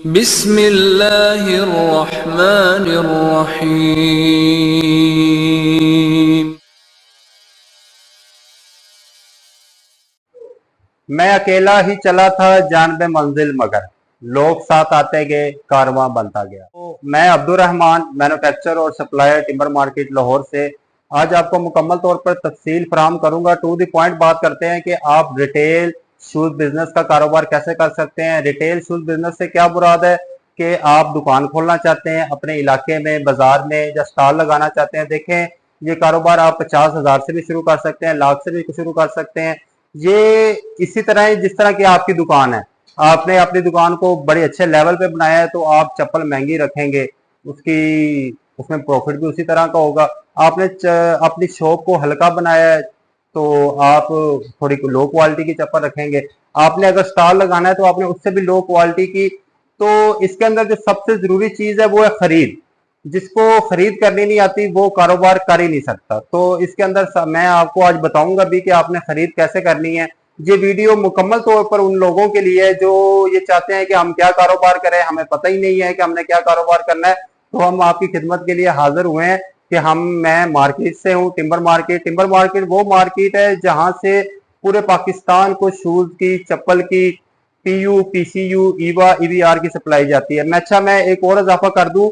बिस्मिल्लाहिर्रहमानिर्रहीम। मैं अकेला ही चला था जानबे मंजिल मगर लोग साथ आते गए कारवां बनता गया। तो मैं अब्दुल रहमान मैन्युफैक्चरर और सप्लायर टिम्बर मार्केट लाहौर से आज आपको मुकम्मल तौर पर तफसील फराहम करूंगा। टू द पॉइंट बात करते हैं कि आप रिटेल शूज बिजनेस का कारोबार कैसे कर सकते हैं। रिटेल शूज बिजनेस से क्या मुराद है कि आप दुकान खोलना चाहते हैं अपने इलाके में, बाजार में, या स्टॉल लगाना चाहते हैं। देखें, ये कारोबार आप 50,000 से भी शुरू कर सकते हैं, लाख से भी शुरू कर सकते हैं। ये इसी तरह है जिस तरह की आपकी दुकान है, आपने अपनी दुकान को बड़े अच्छे लेवल पे बनाया है तो आप चप्पल महंगी रखेंगे, उसकी उसमें प्रॉफिट भी उसी तरह का होगा। आपने अपनी शॉप को हल्का बनाया है तो आप थोड़ी लो क्वालिटी की चप्पल रखेंगे। आपने अगर स्टॉल लगाना है तो आपने उससे भी लो क्वालिटी की। तो इसके अंदर जो सबसे जरूरी चीज है वो है खरीद। जिसको खरीद करनी नहीं आती वो कारोबार कर ही नहीं सकता। तो इसके अंदर मैं आपको आज बताऊंगा भी कि आपने खरीद कैसे करनी है। ये वीडियो मुकम्मल तौर पर उन लोगों के लिए है जो ये चाहते हैं कि हम क्या कारोबार करें, हमें पता ही नहीं है कि हमने क्या कारोबार करना है। तो हम आपकी खिदमत के लिए हाजिर हुए हैं कि मैं मार्केट से हूँ, टिम्बर मार्केट। टिम्बर मार्केट वो मार्केट है जहां से पूरे पाकिस्तान को शूज की, चप्पल की, पीयू, पीसीयू, ईवा, ईवीआर की सप्लाई जाती है। मैं एक और इजाफा कर दूं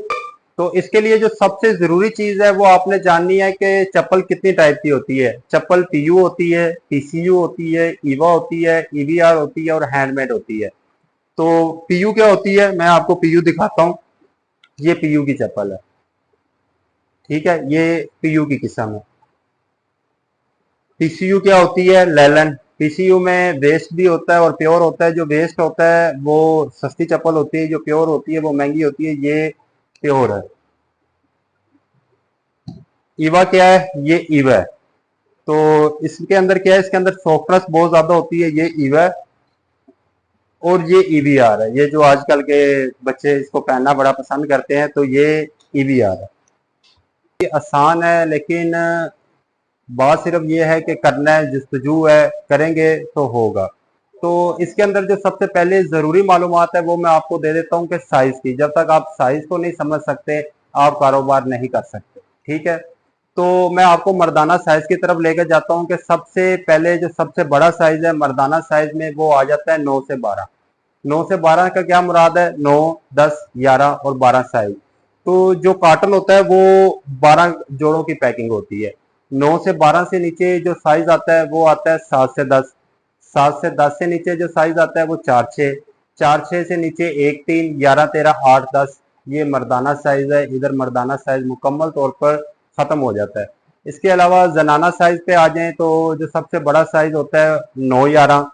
तो इसके लिए जो सबसे जरूरी चीज है वो आपने जाननी है कि चप्पल कितनी टाइप की होती है। चप्पल पीयू होती है, पीसीयू होती है, ईवा होती है, ईवीआर होती है और हैंडमेड होती है। तो पीयू क्या होती है, मैं आपको पीयू दिखाता हूं। ये पीयू की चप्पल है, ठीक है, ये पीयू की किस्म है। पीसीयू क्या होती है, लेलन। पीसीयू में वेस्ट भी होता है और प्योर होता है। जो वेस्ट होता है वो सस्ती चप्पल होती है, जो प्योर होती है वो महंगी होती है। ये प्योर है। ईवा क्या है, ये ईवा है। तो इसके अंदर क्या है, इसके अंदर सॉफ्टनेस बहुत ज्यादा होती है। ये ईवा है और ये ईवीआर है। ये जो आजकल के बच्चे इसको पहनना बड़ा पसंद करते हैं, तो ये ईवीआर है। ये आसान है लेकिन बात सिर्फ ये है कि करना है, जस्तजू है, करेंगे तो होगा। तो इसके अंदर जो सबसे पहले जरूरी मालूमात है वो मैं आपको दे देता हूँ कि साइज की। जब तक आप साइज को नहीं समझ सकते आप कारोबार नहीं कर सकते, ठीक है। तो मैं आपको मर्दाना साइज की तरफ लेकर जाता हूँ कि सबसे पहले जो सबसे बड़ा साइज है मर्दाना साइज में वो आ जाता है 9 से 12। 9 से 12 का क्या मुराद है, 9, 10, 11 और 12 साइज। तो जो कार्टन होता है वो 12 जोड़ों की पैकिंग होती है। 9 से 12 से नीचे जो साइज आता है वो आता है 7 से 10। 7 से 10 से नीचे जो साइज आता है वो 4-6। 4-6 से नीचे 1-3, 11-13, 8-10। ये मर्दाना साइज है। इधर मर्दाना साइज मुकम्मल तौर पर खत्म हो जाता है। इसके अलावा जनाना साइज पे आ जाएं तो जो सबसे बड़ा साइज होता है 9-11,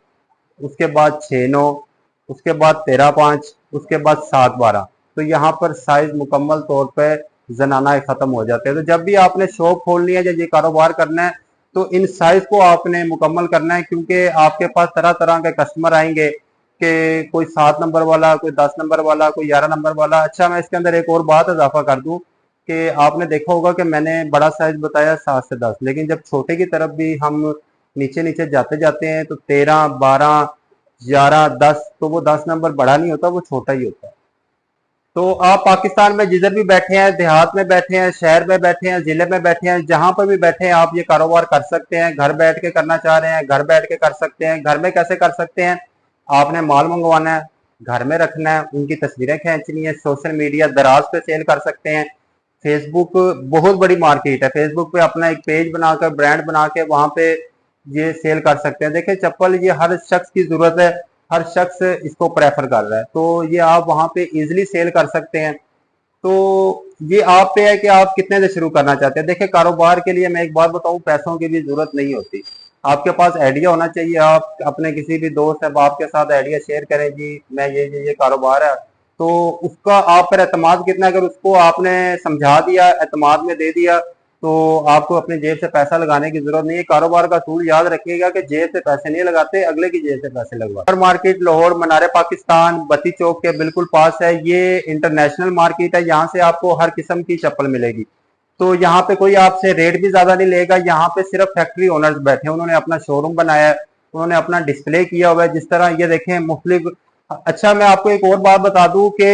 उसके बाद 6-9, उसके बाद 13-5, उसके बाद 7-12। तो यहाँ पर साइज मुकम्मल तौर पर जनाना खत्म हो जाते हैं। तो जब भी आपने शॉप खोलनी है या ये कारोबार करना है तो इन साइज को आपने मुकम्मल करना है, क्योंकि आपके पास तरह तरह के कस्टमर आएंगे कि कोई 7 नंबर वाला, कोई 10 नंबर वाला, कोई 11 नंबर वाला। अच्छा, मैं इसके अंदर एक और बात इजाफा कर दूं कि आपने देखा होगा कि मैंने बड़ा साइज बताया 7 से 10, लेकिन जब छोटे की तरफ भी हम नीचे नीचे जाते जाते हैं तो 13, 12, 11, 10, तो वो 10 नंबर बड़ा नहीं होता, वो छोटा ही होता है। तो आप पाकिस्तान में जिधर भी बैठे हैं, देहात में बैठे हैं, शहर में बैठे हैं, जिले में बैठे हैं, जहां पर भी बैठे हैं आप ये कारोबार कर सकते हैं। घर बैठ के करना चाह रहे हैं घर बैठ के कर सकते हैं। घर में कैसे कर सकते हैं, आपने माल मंगवाना है, घर में रखना है, उनकी तस्वीरें खींचनी है, सोशल मीडिया दराज पे सेल कर सकते हैं। फेसबुक बहुत बड़ी मार्केट है। फेसबुक पे अपना एक पेज बनाकर, ब्रांड बना के वहां पे ये सेल कर सकते हैं। देखिए, चप्पल ये हर शख्स की जरूरत है, हर शख्स इसको प्रेफर कर रहा है, तो ये आप वहां पे इजिली सेल कर सकते हैं। तो ये आप पे है कि आप कितने से शुरू करना चाहते हैं। देखिए, कारोबार के लिए मैं एक बात बताऊं, पैसों की भी जरूरत नहीं होती। आपके पास आइडिया होना चाहिए। आप अपने किसी भी दोस्त है आपके साथ आइडिया शेयर करें, जी मैं ये कारोबार है, तो उसका आप पर एतमाद कितना है। अगर उसको आपने समझा दिया, एतमाद में दे दिया, तो आपको अपनी जेब से पैसा लगाने की जरूरत नहीं है। कारोबार का असूल याद रखिएगा कि जेब से पैसे नहीं लगाते, अगले की जेब से पैसे लगवाते। मार्केट लाहौर मनारे पाकिस्तान बत्ती चौक के बिल्कुल पास है। ये इंटरनेशनल मार्केट है, यहाँ से आपको हर किस्म की चप्पल मिलेगी। तो यहाँ पे कोई आपसे रेट भी ज्यादा नहीं लेगा। यहाँ पे सिर्फ फैक्ट्री ओनर्स बैठे हैं, उन्होंने अपना शोरूम बनाया है, उन्होंने अपना डिस्प्ले किया हुआ है। जिस तरह ये देखें, मुख्तलिफ अच्छा, मैं आपको एक और बात बता दूं कि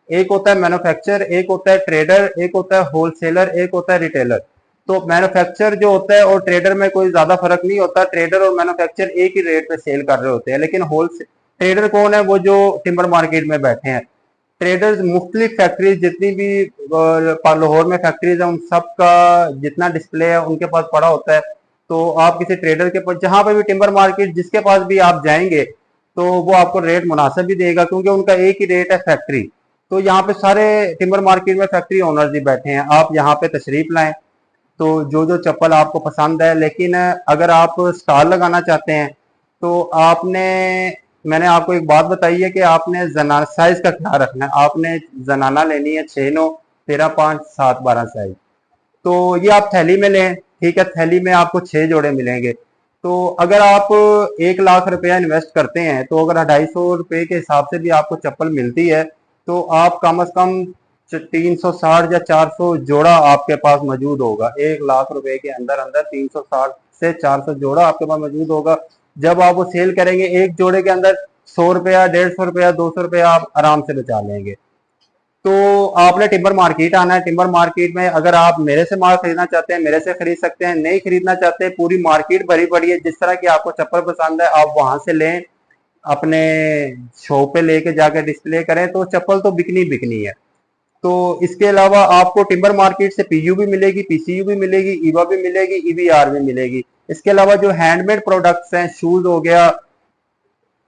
एक होता है मैन्युफैक्चरर, एक होता है ट्रेडर, एक होता है होलसेलर, एक होता है रिटेलर। तो मैन्युफैक्चरर जो होता है और ट्रेडर में कोई ज्यादा फर्क नहीं होता। ट्रेडर और मैन्युफैक्चरर एक ही रेट पे सेल कर रहे होते हैं। लेकिन होल ट्रेडर कौन है? वो जो टिम्बर मार्केट में बैठे हैं। ट्रेडर्स मुख्तलिफ फैक्ट्रीज जितनी भी लाहौर में फैक्ट्रीज है, उन सब का जितना डिस्प्ले है उनके पास पड़ा होता है। तो आप किसी ट्रेडर के पास, जहां पे भी टिम्बर मार्केट जिसके पास भी आप जाएंगे, तो वो आपको रेट मुनासिब भी देगा, क्योंकि उनका एक ही रेट है फैक्ट्री। तो यहाँ पे सारे टिम्बर मार्केट में फैक्ट्री ओनर्स भी बैठे हैं। आप यहाँ पे तशरीफ लाएं, तो जो जो चप्पल आपको पसंद है। लेकिन अगर आप स्टॉल लगाना चाहते हैं तो आपने, मैंने आपको एक बात बताई है कि आपने जना साइज का ख्याल रखना है। आपने जनाना लेनी है 6-9, 13-5, 7-12 साइज। तो ये आप थैली में लें, ठीक है। थैली में आपको 6 जोड़े मिलेंगे। तो अगर आप 1 लाख रुपया इन्वेस्ट करते हैं, तो अगर 250 रुपये के हिसाब से भी आपको चप्पल मिलती है, तो आप कम से कम 360 या 400 जोड़ा आपके पास मौजूद होगा। 1 लाख रुपए के अंदर अंदर 360 से 400 जोड़ा आपके पास मौजूद होगा। जब आप वो सेल करेंगे, एक जोड़े के अंदर 100 रुपया, 150 रुपया, 200 रुपया आप आराम से बचा लेंगे। तो आपने टिम्बर मार्केट आना है। टिम्बर मार्केट में अगर आप मेरे से माल खरीदना चाहते हैं, मेरे से खरीद सकते हैं। नहीं खरीदना चाहते, पूरी मार्केट भरी पड़ी है। जिस तरह की आपको चप्पल पसंद है, आप वहां से लें, अपने शॉप पे लेके जाकर डिस्प्ले करें, तो चप्पल तो बिकनी बिकनी है। तो इसके अलावा आपको टिम्बर मार्केट से पीयू भी मिलेगी, पीसीयू भी मिलेगी, ईवा भी मिलेगी, ईवीआर भी मिलेगी। इसके अलावा जो हैंडमेड प्रोडक्ट्स हैं, शूज हो गया,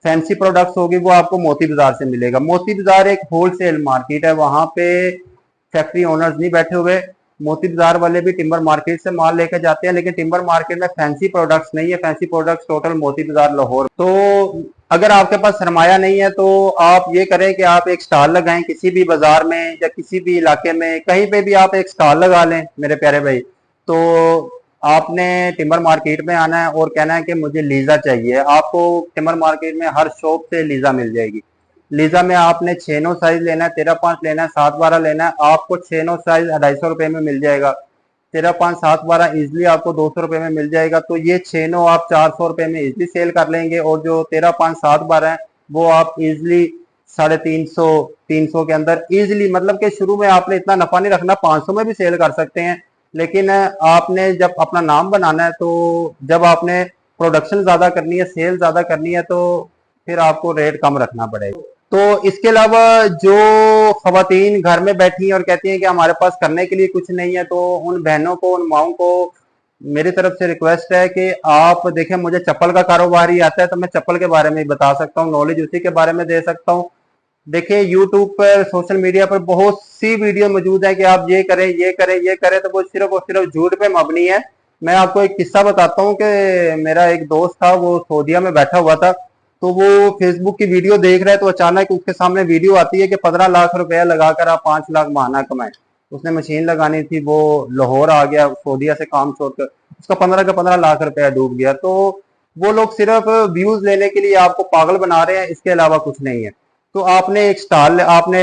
फैंसी प्रोडक्ट्स होगी, वो आपको मोती बाजार से मिलेगा। मोती बाजार एक होलसेल मार्केट है, वहां पे फैक्ट्री ओनर्स नहीं बैठे हुए। मोती बाजार वाले भी टिम्बर मार्केट से माल लेकर जाते हैं, लेकिन टिम्बर मार्केट में फैंसी प्रोडक्ट्स नहीं है। फैंसी प्रोडक्ट्स टोटल मोती बाजार लाहौर। तो अगर आपके पास सरमाया नहीं है, तो आप ये करें कि आप एक स्टॉल लगाएं किसी भी बाजार में या किसी भी इलाके में, कहीं पे भी आप एक स्टॉल लगा लें मेरे प्यारे भाई। तो आपने टिम्बर मार्केट में आना है और कहना है कि मुझे लीजा चाहिए। आपको टिम्बर मार्केट में हर शॉप से लीजा मिल जाएगी। लीजा में आपने 6-9 साइज लेना है, 13-5 लेना है, 7-12 लेना है, आपको 6-9 साइज 250 रुपये में मिल जाएगा। 13-5, 7-12 इजिली आपको 200 रुपये में मिल जाएगा। तो ये 6-9 आप 400 रुपये में इजिली सेल कर लेंगे, और जो 13-5, 7-12 है वो आप इजिली 350, 300 के अंदर इजिली, मतलब कि शुरू में आपने इतना नफा नहीं रखना, 500 में भी सेल कर सकते हैं। लेकिन आपने जब अपना नाम बनाना है, तो जब आपने प्रोडक्शन ज्यादा करनी है, सेल ज्यादा करनी है, तो फिर आपको रेट कम रखना पड़ेगा। तो इसके अलावा जो खवातीन घर में बैठी हैं और कहती हैं कि हमारे पास करने के लिए कुछ नहीं है, तो उन बहनों को, उन माओं को मेरी तरफ से रिक्वेस्ट है कि आप देखें, मुझे चप्पल का कारोबार ही आता है, तो मैं चप्पल के बारे में ही बता सकता हूँ, नॉलेज उसी के बारे में दे सकता हूँ। देखिए, यूट्यूब पर, सोशल मीडिया पर बहुत सी वीडियो मौजूद है कि आप ये करें, ये करें, ये करें, तो वो सिर्फ और सिर्फ झूठ पे मबनी है। मैं आपको एक किस्सा बताता हूँ कि मेरा एक दोस्त था, वो सऊदीया में बैठा हुआ था। तो वो फेसबुक की वीडियो देख रहा है, तो अचानक उसके सामने वीडियो आती है कि 15 लाख रुपया लगाकर आप 5 लाख माहाना कमाएं। उसने मशीन लगानी थी, वो लाहौर आ गया सऊदीया से काम छोड़कर, उसका 15 का 15 लाख रुपया डूब गया। तो वो लोग सिर्फ व्यूज लेने के लिए आपको पागल बना रहे हैं, इसके अलावा कुछ नहीं है। तो आपने एक स्टॉल, आपने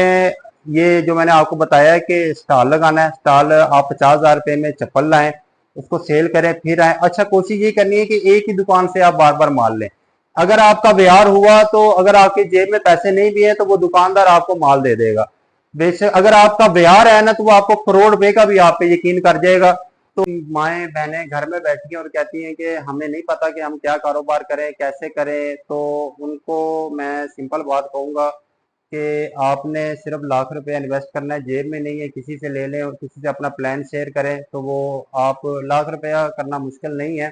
ये जो मैंने आपको बताया है कि स्टॉल लगाना है, स्टॉल आप 50,000 रुपये में चप्पल लाएं, उसको सेल करें, फिर आए। अच्छा, कोशिश ये करनी है कि एक ही दुकान से आप बार बार माल लें। अगर आपका व्यवहार हुआ, तो अगर आपकी जेब में पैसे नहीं भी है, तो वो दुकानदार आपको माल दे देगा। बेशक अगर आपका व्यवहार है ना, तो वो आपको करोड़ रुपए का भी आप पे यकीन कर जाएगा। तो माएँ बहनें घर में बैठी हैं और कहती हैं कि हमें नहीं पता कि हम क्या कारोबार करें, कैसे करें, तो उनको मैं सिंपल बात कहूंगा कि आपने सिर्फ लाख रुपया इन्वेस्ट करना है, जेब में नहीं है, किसी से ले लें और किसी से अपना प्लान शेयर करें, तो वो आप लाख रुपया करना मुश्किल नहीं है।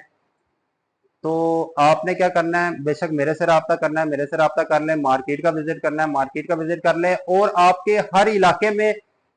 तो आपने क्या करना है, बेशक मेरे से रब्ता करना है, मेरे से रब्ता कर लें, मार्केट का विजिट करना है, मार्केट का विजिट कर लें। और आपके हर इलाके में,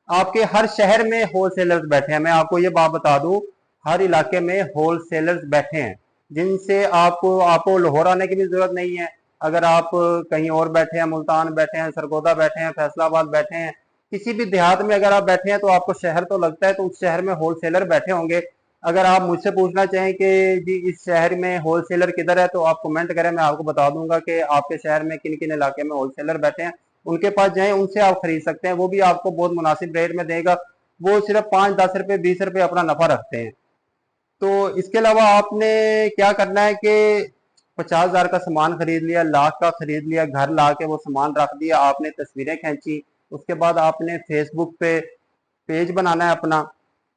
आपके हर शहर में होलसेलर्स बैठे हैं। मैं आपको ये बात बता दूं, हर इलाके में होलसेलर्स बैठे हैं, जिनसे आपको आपको लाहौर आने की भी जरूरत नहीं है। अगर आप कहीं और बैठे हैं, मुल्तान बैठे हैं, सरगोदा बैठे हैं, फैसलाबाद बैठे हैं, किसी भी देहात में अगर आप बैठे हैं, तो आपको शहर तो लगता है, तो उस शहर में होलसेलर बैठे होंगे। अगर आप मुझसे पूछना चाहें कि जी इस शहर में होलसेलर किधर है, तो आप कमेंट करें, मैं आपको बता दूंगा कि आपके शहर में किन किन इलाके में होलसेलर बैठे हैं। उनके पास जाएं, उनसे आप खरीद सकते हैं, वो भी आपको बहुत मुनासिब रेट में देगा। वो सिर्फ 5-10 रुपए, 20 रुपए अपना नफा रखते हैं। तो इसके अलावा आपने क्या करना है कि 50,000 का सामान खरीद लिया, लाख का खरीद लिया, घर ला के वो सामान रख दिया, आपने तस्वीरें खींची, उसके बाद आपने फेसबुक पे पेज बनाना है अपना,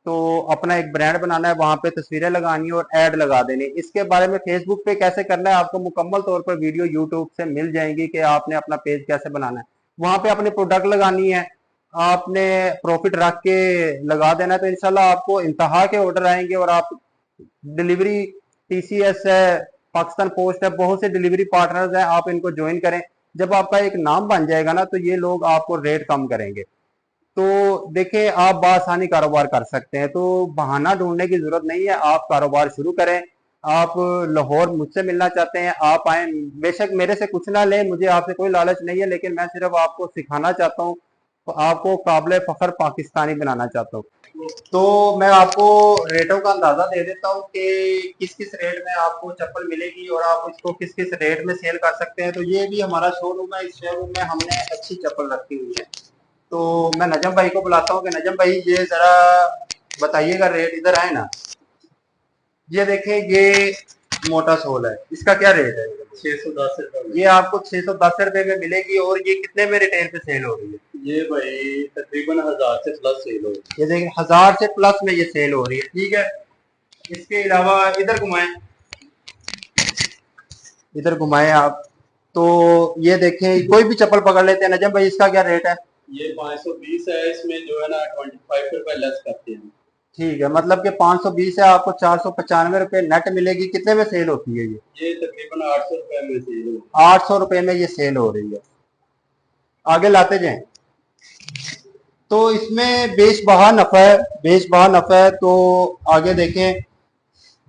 तो अपना एक ब्रांड बनाना है, वहां पे तस्वीरें लगानी है और ऐड लगा देनी। इसके बारे में फेसबुक पे कैसे करना है आपको मुकम्मल तौर पर वीडियो यूट्यूब से मिल जाएंगी कि आपने अपना पेज कैसे बनाना है। वहां पे अपनी प्रोडक्ट लगानी है, आपने प्रॉफिट रख के लगा देना है, तो इंशाल्लाह आपको इंतहा के ऑर्डर आएंगे और आप डिलीवरी, टीसीएस है, पाकिस्तान पोस्ट है, बहुत से डिलीवरी पार्टनर्स हैं, आप इनको ज्वाइन करें। जब आपका एक नाम बन जाएगा ना, तो ये लोग आपको रेट कम करेंगे। तो देखिए, आप बासानी कारोबार कर सकते हैं, तो बहाना ढूंढने की जरूरत नहीं है, आप कारोबार शुरू करें। आप लाहौर मुझसे मिलना चाहते हैं, आप आए, बेशक मेरे से कुछ ना लें, मुझे आपसे कोई लालच नहीं है, लेकिन मैं सिर्फ आपको सिखाना चाहता हूँ, आपको काबिल फख्र पाकिस्तानी बनाना चाहता हूँ। तो मैं आपको रेटों का अंदाजा दे देता हूँ कि किस किस रेट में आपको चप्पल मिलेगी और आप इसको किस किस रेट में सेल कर सकते हैं। तो ये भी हमारा शोरूम है, इस शोरूम में हमने अच्छी चप्पल रखी हुई है। तो मैं नजम भाई को बुलाता हूँ कि नजम भाई ये जरा बताइएगा रेट, इधर आए ना। ये देखें, ये मोटा सोल है, इसका क्या रेट है? 610 रुपए। ये आपको 610 रुपए में मिलेगी और ये कितने में रिटेल पे सेल हो रही है? ये भाई तकरीबन 1000 से प्लस सेल हो रही है। ये देखिए 1000 से प्लस में ये सेल हो रही है, ठीक है। इसके अलावा इधर घुमाएं, इधर घुमाएं आप, तो ये देखें कोई भी चप्पल पकड़ लेते हैं नजम भाई, इसका क्या रेट है? ये 520 है, इसमें जो है ना 25 रुपए लेस करते हैं। ठीक है, मतलब कि 520 है, आपको 495 रुपए नेट मिलेगी। कितने में सेल होती है ये तकरीबन 800 रुपए में सेल हो। 800 रुपए में ये सेल हो रही है। आगे लाते जाएं। तो इसमें बेशबहा नफा है, बेशबहा नफा है। तो आगे देखें,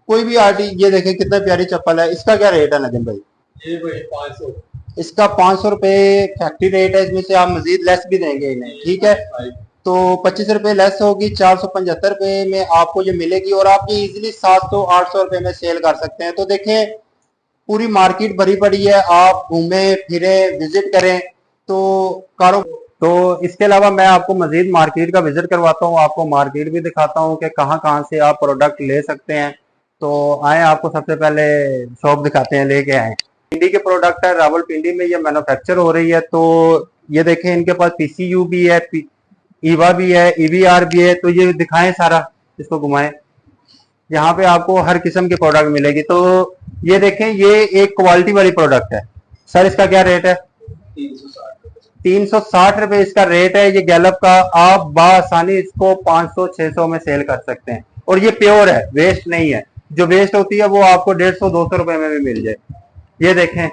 कोई भी आर्टी, ये देखें कितना प्यारी चप्पल है, इसका क्या रेट है नजम भाई? ये भाई 500। इसका 500 रुपए फैक्ट्री रेट है, इसमें से आप मजीद लेस भी देंगे इन्हें, ठीक है। तो 25 रुपए लेस होगी, 475 रुपए में आपको ये मिलेगी और आप ये इजिली 700-800 रुपए में सेल कर सकते हैं। तो देखें, पूरी मार्केट भरी पड़ी है, आप घूमे फिरे, विजिट करें तो कारो। तो इसके अलावा मैं आपको मजीद मार्केट का विजिट करवाता हूँ, आपको मार्केट भी दिखाता हूँ कि कहाँ कहाँ से आप प्रोडक्ट ले सकते हैं। तो आए, आपको सबसे पहले शॉप दिखाते हैं, लेके आए। पिंडी के प्रोडक्ट है, रावलपिंडी में ये मैन्युफैक्चर हो रही है। तो ये देखें, इनके पास पीसीयू भी है, ईवा भी है, ईवीआर भी है। तो ये दिखाएं सारा, इसको घुमाएं, यहाँ पे आपको हर किस्म की प्रोडक्ट मिलेगी। तो ये देखें, ये एक क्वालिटी वाली प्रोडक्ट है। सर इसका क्या रेट है? 360 रुपए इसका रेट है। ये गैलप का, आप बासानी इसको 500-600 में सेल कर सकते हैं और ये प्योर है, वेस्ट नहीं है। जो वेस्ट होती है वो आपको 150-200 रुपए में भी मिल जाए। ये देखें,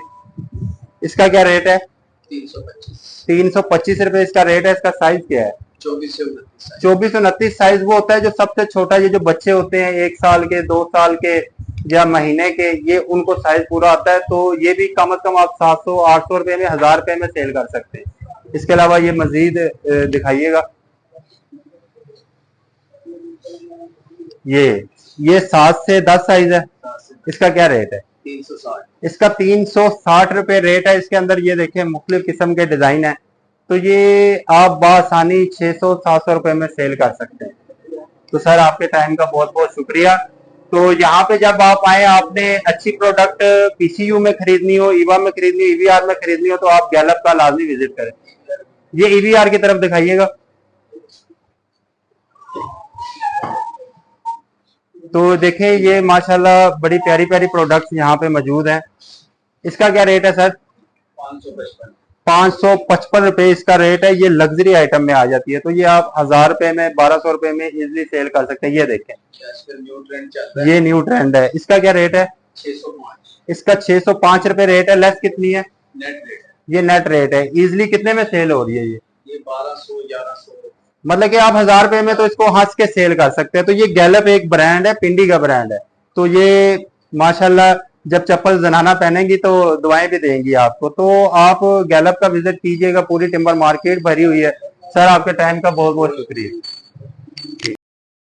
इसका क्या रेट है? 325 रुपए इसका रेट है। इसका साइज क्या है? 24-29 साइज वो होता है जो सबसे छोटा, ये जो बच्चे होते हैं 1 साल के, 2 साल के या महीने के, ये उनको साइज पूरा आता है। तो ये भी कम से कम आप 700-800 रुपए में, 1000 रुपए में सेल कर सकते हैं। इसके अलावा ये मजीद दिखाइएगा, ये 7 से 10 साइज है। इसका क्या रेट है? 360। इसका 360 रुपए रेट है। इसके अंदर ये देखें मुख्तलिफ किस्म के डिजाइन है। तो ये आप बासानी 600-700 रुपए में सेल कर सकते हैं। तो सर आपके टाइम का बहुत बहुत शुक्रिया। तो यहाँ पे जब आप आए, आपने अच्छी प्रोडक्ट पीसीयू में खरीदनी हो, ईवा में खरीदनी हो, ईवीआर में खरीदनी हो, तो आप गैलप का लाजमी विजिट करें। ये ईवीआर की तरफ दिखाइएगा। तो देखें, ये माशाल्लाह बड़ी प्यारी प्यारी प्रोडक्ट्स यहाँ पे मौजूद हैं। इसका क्या रेट है सर? 555 रुपए इसका रेट है। ये लग्जरी आइटम में आ जाती है। तो ये आप 1000 रुपए में, 1200 रुपए में इजिली सेल कर सकते हैं। ये देखें, ये न्यू ट्रेंड है। इसका क्या रेट है? 605। इसका 605 रुपए रेट है। लेस कितनी है? Net rate. ये नेट रेट है। इजिली कितने में सेल हो रही है ये? 1200-1100। मतलब कि आप 1000 रुपए में तो इसको हंस के सेल कर सकते हैं। तो ये गैलप एक ब्रांड है, पिंडी का ब्रांड है। तो ये माशाल्लाह जब चप्पल जनाना पहनेंगी तो दुआएं भी देंगी आपको। तो आप गैलप का विजिट कीजिएगा, पूरी टिम्बर मार्केट भरी हुई है। सर आपके टाइम का बहुत बहुत शुक्रिया।